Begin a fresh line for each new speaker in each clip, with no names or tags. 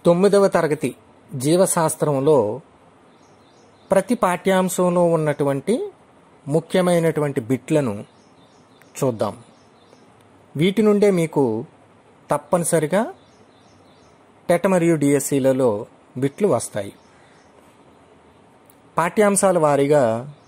9వ తరగతి జీవశాస్త్రంలో ప్రతి పాఠ్యాంశంలో ఉన్నటువంటి ముఖ్యమైనటువంటి బిట్లను చూద్దాం. వీటి నుండే మీకు తప్పనిసరిగా టెట్ మరియు డిఎస్సిలలో బిట్లు వస్తాయి. పాఠ్యాంశాల వారీగా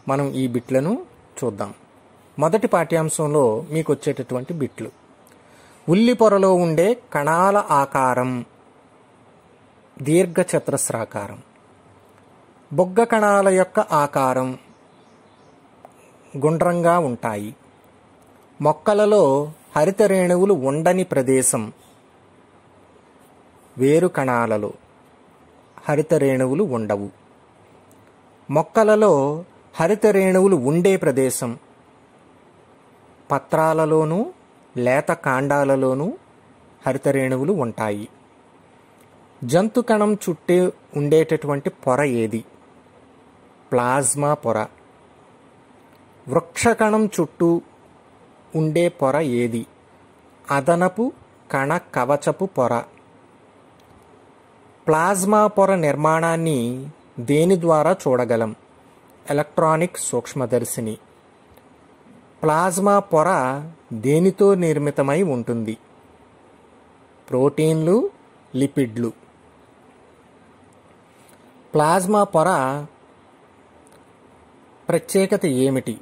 మనం ఈ బిట్లను చూద్దాం. మొదటి పాఠ్యాంశంలో మీకు వచ్చేటటువంటి బిట్లు: ఉల్లి పొరలో ఉండే కణాల ఆకారం దీర్ఘచతురస్రాకారం. బొగ్గ కణాల యొక్క ఆకారం గుండ్రంగా ఉంటాయి. మొక్కలలో హరిత రేణువులు ఉండని ప్రదేశం. వేరు కణాలలో హరిత రేణువులు ఉండవు. మొక్కలలో హరిత రేణువులు ఉండే ప్రదేశం పత్రాలలోనూ లేత కాండాలలోనూ హరిత రేణువులు ఉంటాయి. జంతు కణం చుట్టూ ఉండేటటువంటి పొర ఏది? ప్లాజ్మా పొర. వృక్షకణం చుట్టూ ఉండే పొర ఏది? అదనపు కణ కవచపు పొర. ప్లాజ్మా పొర నిర్మాణాన్ని దేని ద్వారా చూడగలం? ఎలక్ట్రానిక్ సూక్ష్మదర్శిని. ప్లాజ్మా పొర దేనితో నిర్మితమై ఉంటుంది? ప్రోటీన్లు, లిపిడ్లు. ప్లాజ్మా పొర ప్రత్యేకత ఏమిటి?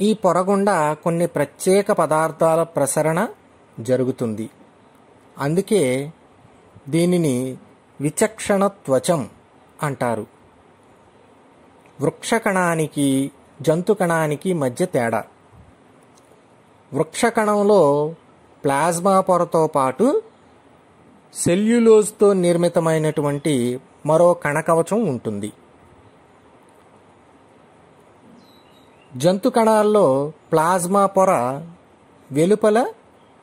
ఈ పొర గుండా కొన్ని ప్రత్యేక పదార్థాల ప్రసరణ జరుగుతుంది. అందుకే దీనిని విచక్షణ త్వచం అంటారు. వృక్షకణానికి జంతు కణానికి మధ్య తేడా: వృక్షకణంలో ప్లాజ్మా పొరతో పాటు సెల్యులోజ్తో నిర్మితమైనటువంటి మరో కణకవచం ఉంటుంది. జంతు కణాల్లో ప్లాజ్మా పొర వెలుపల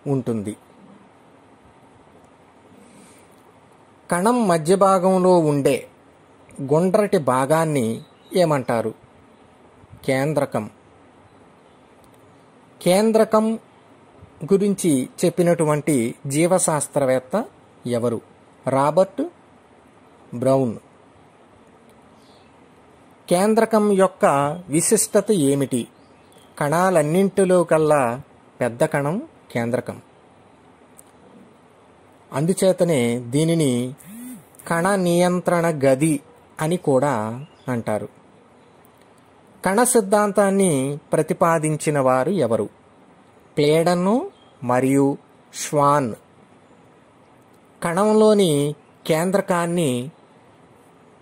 ఉంటుంది. కణం మధ్య భాగంలో ఉండే గుండ్రటి భాగాన్ని ఏమంటారు? కేంద్రకం. కేంద్రకం గురించి చెప్పినటువంటి జీవశాస్త్రవేత్త ఎవరు? Robert brown. కేంద్రకం యొక్క విశిష్టత ఏమిటి? కణాలన్నింటిలో కల్లా పెద్ద కణం కేంద్రకం. అందుచేతనే దీనిని కణ నియంత్రణ గది అని కూడా అంటారు. కణ సిద్ధాంతాన్ని ప్రతిపాదించిన వారు ఎవరు? ప్లేడన్ను మరియు ష్వాన్. కణంలోని కేంద్రకాన్ని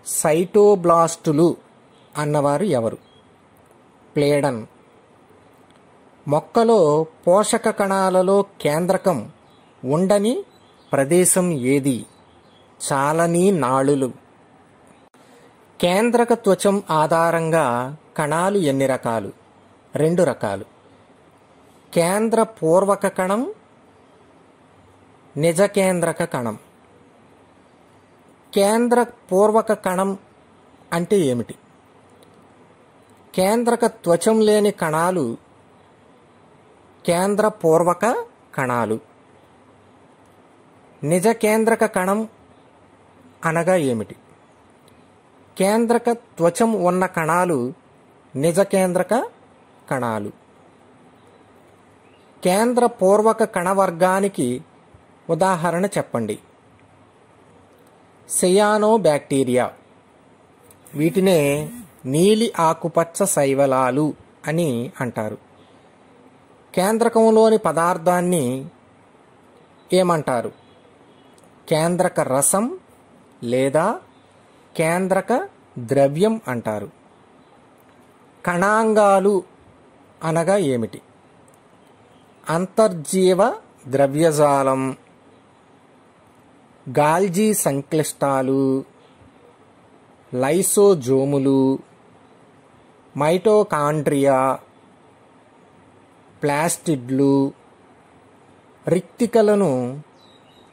సైటోబ్లాస్టులు అన్నవారు ఎవరు? ప్లేడన్. మొక్కలో పోషక కణాలలో కేంద్రకం ఉండని ప్రదేశం ఏది? చాలని నాళులు. కేంద్రక త్వచం ఆధారంగా కణాలు ఎన్ని రకాలు? 2 రకాలు. కేంద్ర పూర్వక కణం, నిజ కేంద్రక కణం. కేంద్ర పూర్వక కణం అంటే ఏమిటి? కేంద్రక త్వచం లేని కణాలు కేంద్ర పూర్వక కణాలు. నిజ కేంద్రక కణం అనగా ఏమిటి? కేంద్రక త్వచం ఉన్న కణాలు నిజ కేంద్రక కణాలు. కేంద్ర పూర్వక కణవర్గానికి ఉదాహరణ చెప్పండి. సియానోబాక్టీరియా. వీటినే నీలి ఆకుపచ్చ శైవలాలు అని అంటారు. కేంద్రకంలోని పదార్థాన్ని ఏమంటారు? కేంద్రక రసం లేదా కేంద్రక ద్రవ్యం అంటారు. కణాంగాలు అనగా ఏమిటి? అంతర్జీవ ద్రవ్యజాలం, గాల్జీ సంక్లిష్టాలు, లైసోజోములు, మైటోకాండ్రియా, ప్లాస్టిడ్లు, రిక్తికలను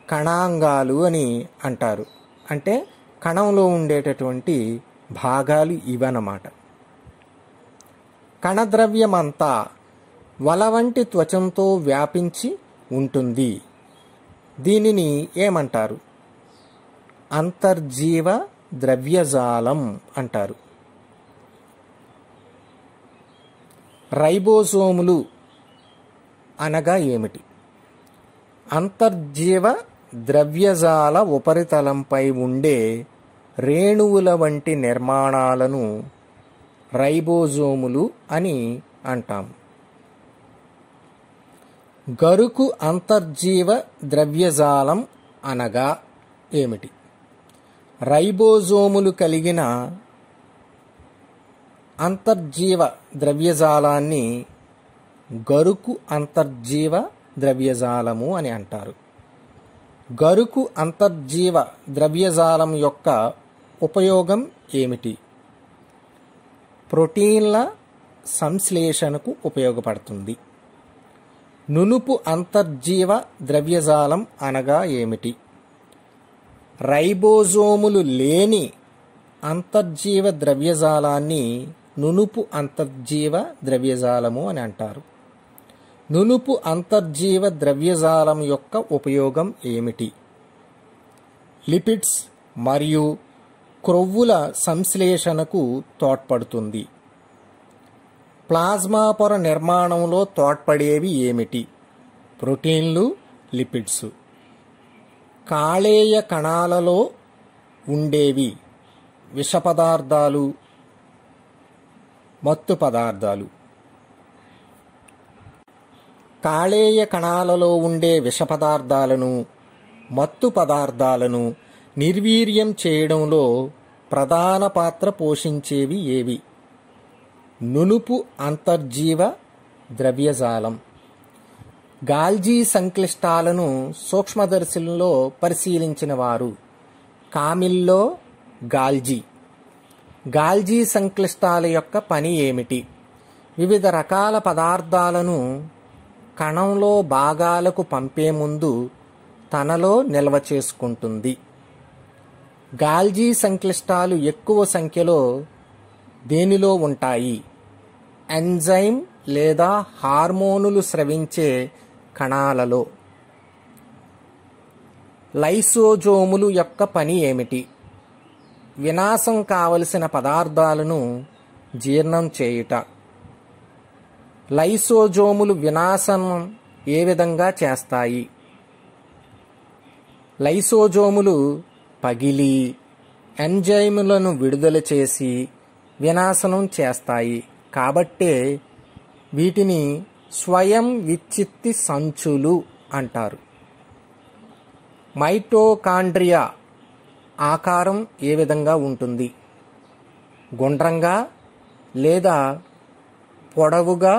కణాంగాలు అని అంటారు. అంటే కణంలో ఉండేటటువంటి భాగాలు ఇవన్నమాట. కణద్రవ్యమంతా వల వంటి త్వచంతో వ్యాపించి ఉంటుంది. దీనిని ఏమంటారు? అంతర్జీవ ద్రవ్యజాలం అంటారు. రైబోజోములు అనగా ఏమిటి? అంతర్జీవ ద్రవ్యజాల ఉపరితలంపై ఉండే రేణువుల వంటి నిర్మాణాలను రైబోజోములు అని అంటాం. గరుకు అంతర్జీవ ద్రవ్యజాలం అనగా ఏమిటి? రైబోజోములు కలిగిన అంతర్జీవ ద్రవ్యజాలాన్ని గరుకు అంతర్జీవ ద్రవ్యజాలము అని అంటారు. గరుకు అంతర్జీవ ద్రవ్యజాలం యొక్క ఉపయోగం ఏమిటి? ప్రోటీన్ల సంశ్లేషణకు ఉపయోగపడుతుంది. నునుపు అంతర్జీవ ద్రవ్యజాలం అనగా ఏమిటి? రైబోజోములు లేని అంతర్జీవ ద్రవ్యజాలాన్ని నునుపు అంతర్జీవ ద్రవ్యజాలము అని అంటారు. నునుపు అంతర్జీవ ద్రవ్యజాలం యొక్క ఉపయోగం ఏమిటి? లిపిడ్స్ మరియు క్రొవ్వుల సంశ్లేషణకు తోడ్పడుతుంది. ప్లాజ్మా పొర నిర్మాణంలో తోడ్పడేవి ఏమిటి? ప్రోటీన్లు, లిపిడ్స్. కాళేయ కణాలలో ఉండేవి విష పదార్థాలు, మత్తు పదార్థాలు. కాళేయ కణాలలో ఉండే విష పదార్థాలను, మత్తు పదార్థాలను నిర్వీర్యం చేయడంలో ప్రధాన పాత్ర పోషించేవి ఏవి? నునుపు అంతర్జీవ ద్రవ్యజాలం. గాల్జీ సంక్లిష్టాలను సూక్ష్మదర్శిలో పరిశీలించిన వారు కామిల్లో గాల్జీ. గాల్జీ సంక్లిష్టాల యొక్క పని ఏమిటి? వివిధ రకాల పదార్థాలను కణంలో భాగాలకు పంపే ముందు తనలో నిల్వ చేసుకుంటుంది. గాల్జీ సంక్లిష్టాలు ఎక్కువ సంఖ్యలో దేనిలో ఉంటాయి? ఎంజైమ్ లేదా హార్మోనులు స్రవించే కణాలలో. లైసోజోములు యొక్క పని ఏమిటి? వినాశం కావలసిన పదార్థాలను జీర్ణం చేయుట. లైసోజోములు వినాశం ఏ విధంగా చేస్తాయి? లైసోజోములు పగిలి ఎంజైములను విడుదల చేసి వినాశనం చేస్తాయి. కాబట్టే వీటిని స్వయం విచ్చిత్తి సంచులు అంటారు. మైటోకాండ్రియా ఆకారం ఏ విధంగా ఉంటుంది? గుండ్రంగా లేదా పొడవుగా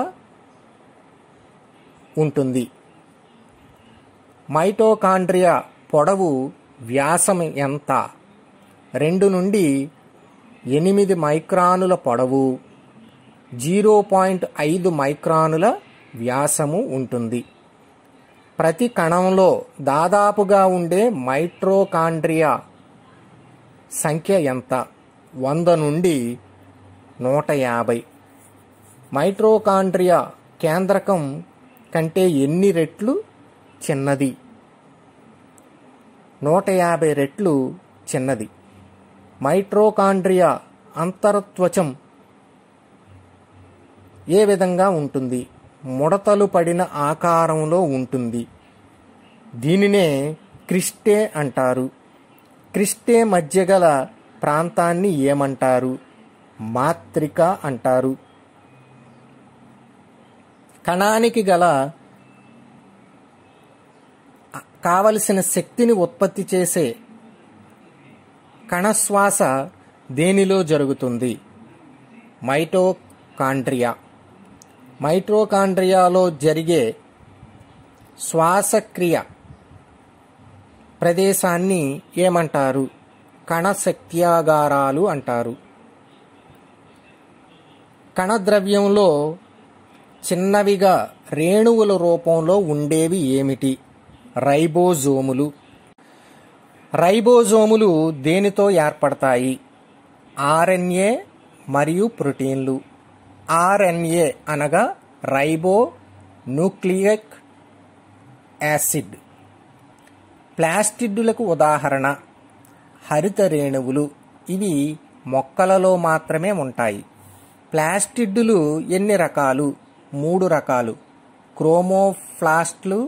ఉంటుంది. మైటోకాండ్రియా పొడవు వ్యాసం ఎంత? 2 నుండి 8 మైక్రానుల పొడవు, 0.5 మైక్రానుల వ్యాసము ఉంటుంది. ప్రతి కణంలో దాదాపుగా ఉండే మైటోకాండ్రియా సంఖ్య ఎంత? 100 నుండి 150. మైటోకాండ్రియా కేంద్రకం కంటే ఎన్ని రెట్లు చిన్నది? 150 రెట్లు చిన్నది. మైటోకాండ్రియా అంతర్త్వచం ఏ విధంగా ఉంటుంది? ముడతలు పడిన ఆకారంలో ఉంటుంది. దీనినే క్రిస్టే అంటారు. క్రిస్టే మధ్య గల ప్రాంతాన్ని ఏమంటారు? మాత్రిక అంటారు. కణానికి గల కావలసిన శక్తిని ఉత్పత్తి చేసే కణశ్వాస దేనిలో జరుగుతుంది? మైటోకాండ్రియా. మైటోకాండ్రియాలో జరిగే శ్వాసక్రియ ప్రదేశాన్ని ఏమంటారు? కణశక్త్యాగారాలు అంటారు. కణద్రవ్యంలో చిన్నవిగా రేణువుల రూపంలో ఉండేవి ఏమిటి? రైబోజోములు. రైబోజోములు దేనితో ఏర్పడతాయి? ఆర్ఎన్ఏ మరియు ప్రోటీన్లు. ఆర్ఎన్ఏ అనగా రైబో న్యూక్లియిక్ యాసిడ్. ప్లాస్టిడ్లకు ఉదాహరణ హరిత రేణువులు. ఇవి మొక్కలలో మాత్రమే ఉంటాయి. ప్లాస్టిడ్లు ఎన్ని రకాలు? 3 రకాలు. క్రోమోప్లాస్ట్లు,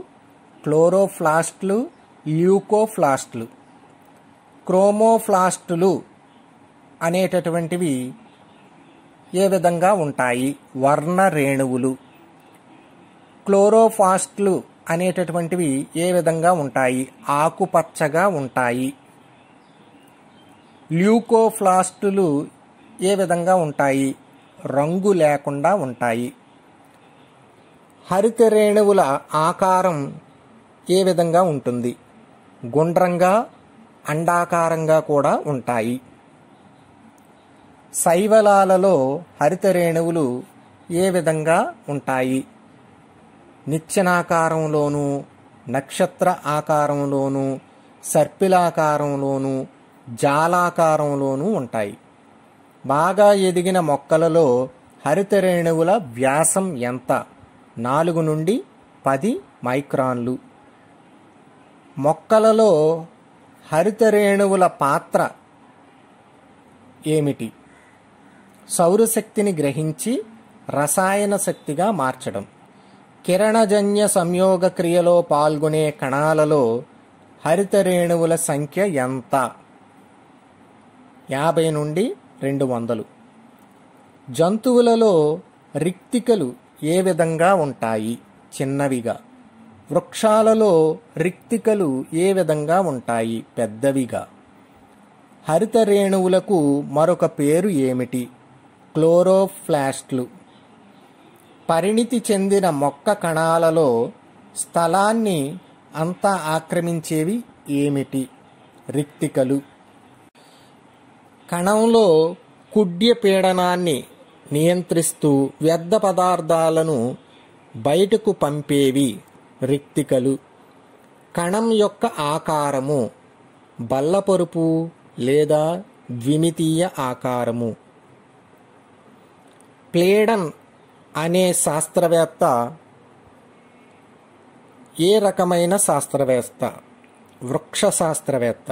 క్లోరోప్లాస్ట్లు, ల్యూకోప్లాస్ట్లు. క్రోమోప్లాస్టులు అనేటటువంటివి ఏ విధంగా ఉంటాయి? వర్ణ రేణువులు. క్లోరోప్లాస్ట్లు అనేటటువంటివి ఏ విధంగా ఉంటాయి? ఆకుపచ్చగా ఉంటాయి. ల్యూకోప్లాస్టులు ఏ విధంగా ఉంటాయి? రంగు లేకుండా ఉంటాయి. హరిత రేణువుల ఆకారం ఏ విధంగా ఉంటుంది? గుండ్రంగా, అండాకారంగా కూడా ఉంటాయి. శైవలాలలో హరిత రేణువులు ఏ విధంగా ఉంటాయి? నిచ్చెనాకారంలోనూ, నక్షత్ర ఆకారంలోనూ, సర్పిలాకారంలోనూ, జాలాకారంలోనూ ఉంటాయి. బాగా ఎదిగిన మొక్కలలో హరిత రేణువుల వ్యాసం ఎంత? 4 నుండి 10 మైక్రాన్లు. మొక్కలలో హరిత రేణువుల పాత్ర ఏమిటి? సౌరశక్తిని గ్రహించి రసాయన శక్తిగా మార్చడం. కిరణజన్య సంయోగ క్రియలో పాల్గొనే కణాలలో హరిత రేణువుల సంఖ్య ఎంత? 50 నుండి 200. జంతువులలో రిక్తికలు ఏ విధంగా ఉంటాయి? చిన్నవిగా. వృక్షాలలో రిక్తికలు ఏ విధంగా ఉంటాయి? పెద్దవిగా. హరిత రేణువులకు మరొక పేరు ఏమిటి? క్లోరోప్లాస్ట్లు. పరిణితి చెందిన మొక్క కణాలలో స్థలాన్ని అంతా ఆక్రమించేవి ఏమిటి? రిక్తికలు. కణంలో కుడ్య పీడనాన్ని నియంత్రిస్తూ వ్యర్థ పదార్థాలను బయటకు పంపేవి రిక్తికలు. కణం యొక్క ఆకారము బల్లపరుపు లేదా ద్విమితీయ ఆకారము. ప్లేడన్ అనే శాస్త్రవేత్త ఏ రకమైన శాస్త్రవేత్త? వృక్ష శాస్త్రవేత్త.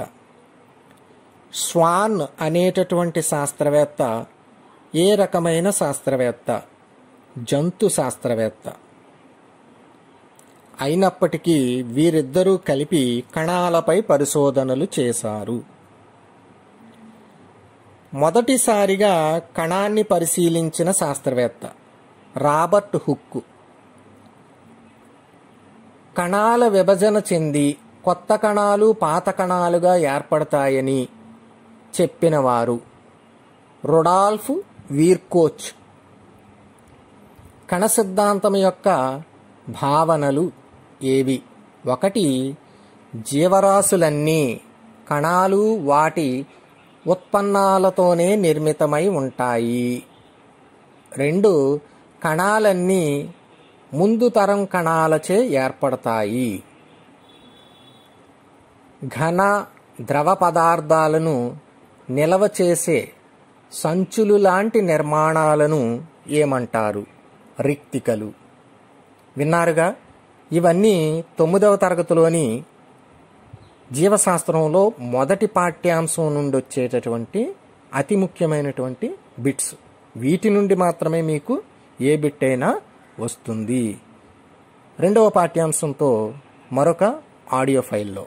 స్వాన్ అనేటటువంటి శాస్త్రవేత్త ఏ రకమైన శాస్త్రవేత్త? జంతు శాస్త్రవేత్త. అయినప్పటికీ వీరిద్దరూ కలిపి కణాలపై పరిశోధనలు చేశారు. మొదటిసారిగా కణాన్ని పరిశీలించిన శాస్త్రవేత్త రాబర్ట్ హుక్. కణాల విభజన చెంది కొత్త కణాలు పాత కణాలుగా ఏర్పడతాయని చెప్పినవారు రుడాల్ఫ్ వీర్కోచ్. కణ సిద్ధాంతం యొక్క భావనలు ఏవి? 1. జీవరాశులన్నీ కణాలు వాటి ఉత్పన్నాలతోనే నిర్మితమై ఉంటాయి. 2. కణాలన్నీ ముందు తరం కణాలచే ఏర్పడతాయి. ఘన, ద్రవ పదార్థాలను నిల్వ చేసే సంచులు లాంటి నిర్మాణాలను ఏమంటారు? రిక్తికలు. విన్నారుగా, ఇవన్నీ 9వ తరగతిలోని జీవశాస్త్రంలో మొదటి పాఠ్యాంశం నుండి వచ్చేటటువంటి అతి ముఖ్యమైనటువంటి బిట్స్. వీటి నుండి మాత్రమే మీకు ఏ బిట్ అయినా వస్తుంది. 2వ పాఠ్యాంశంతో మరొక ఆడియో ఫైల్లో